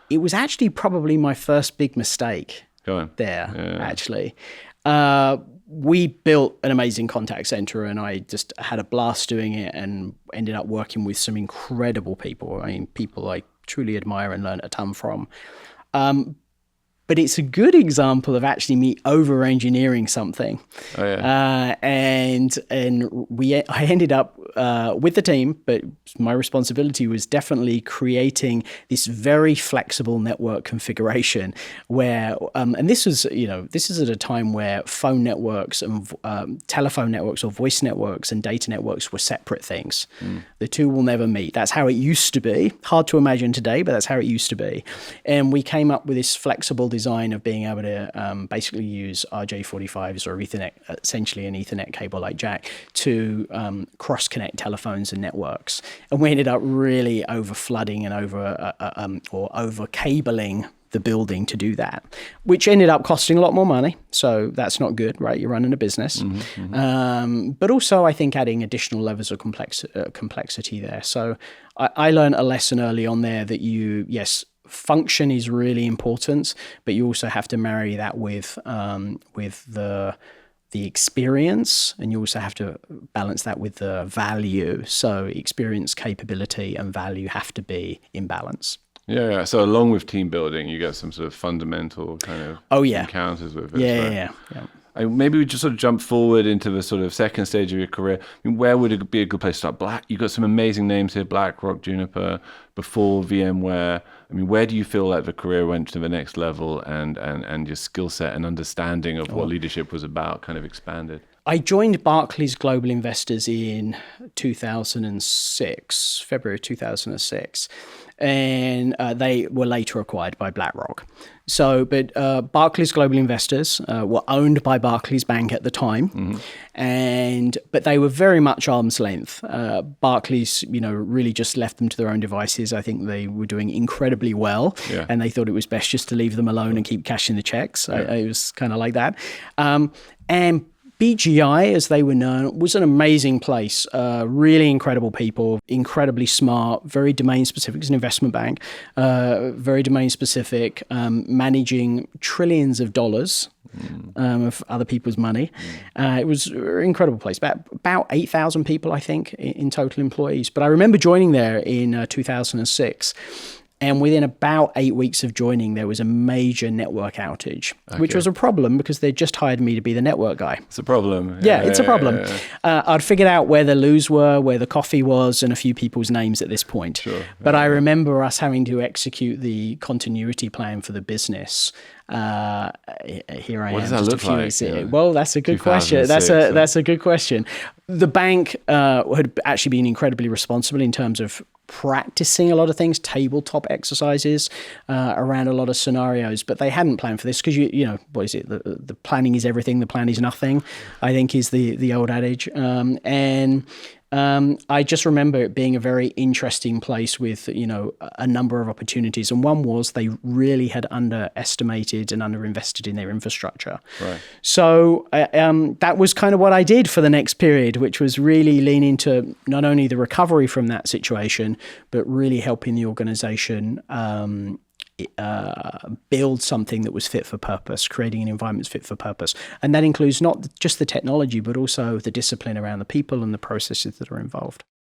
it was actually probably my first big mistake there, actually. We built an amazing contact center, and I just had a blast doing it and ended up working with some incredible people. I mean, people I truly admire and learn a ton from. But it's a good example of actually me over-engineering something. Oh, yeah. And I ended up with the team, but my responsibility was definitely creating this very flexible network configuration where, and this is at a time where phone networks and telephone networks or voice networks and data networks were separate things. The two will never meet. That's how it used to be. Hard to imagine today, but that's how it used to be. And we came up with this flexible design of being able to basically use RJ45s or Ethernet, essentially an Ethernet cable like jack, to cross-connect telephones and networks. And we ended up really over-flooding and over-cabling the building to do that, which ended up costing a lot more money. So that's not good, right? You're running a business. But also, I think, adding additional levels of complexity there. So I learned a lesson early on there that function is really important, but you also have to marry that with the experience, and you also have to balance that with the value. So experience, capability, and value have to be in balance. Yeah. So along with team building, you get some sort of fundamental kind of encounters with it. Yeah. Maybe we just sort of jump forward into the sort of second stage of your career. I mean, where would it be a good place to start? You've got some amazing names here: BlackRock, Juniper, before VMware. I mean, where do you feel like the career went to the next level, and your skill set and understanding of what leadership was about kind of expanded? I joined Barclays Global Investors in 2006, February 2006, and they were later acquired by BlackRock. So, but Barclays Global Investors were owned by Barclays Bank at the time, but they were very much arm's length. Barclays, really just left them to their own devices. I think they were doing incredibly well, and they thought it was best just to leave them alone and keep cashing the checks. It was kind of like that, and BGI, as they were known, was an amazing place. Really incredible people, incredibly smart, very domain specific. It's an investment bank, very domain specific, managing trillions of dollars of other people's money. It was an incredible place. About 8,000 people, I think, in total employees. But I remember joining there in 2006. And within about 8 weeks of joining, there was a major network outage, which was a problem because they just hired me to be the network guy. It's a problem. Yeah, it's a problem. I'd figured out where the loos were, where the coffee was, and a few people's names at this point. Sure. But I remember us having to execute the continuity plan for the business. Here I am. What does that look like? Well, that's a good question. That's a good question. The bank had actually been incredibly responsible in terms of practicing a lot of things, tabletop exercises around a lot of scenarios, but they hadn't planned for this because what is it? The planning is everything, the plan is nothing, I think is the old adage. I just remember it being a very interesting place with, a number of opportunities. And one was they really had underestimated and underinvested in their infrastructure. Right. So that was kind of what I did for the next period, which was really lean into not only the recovery from that situation, but really helping the organization build something that was fit for purpose, creating an environment that's fit for purpose. And that includes not just the technology, but also the discipline around the people and the processes that are involved.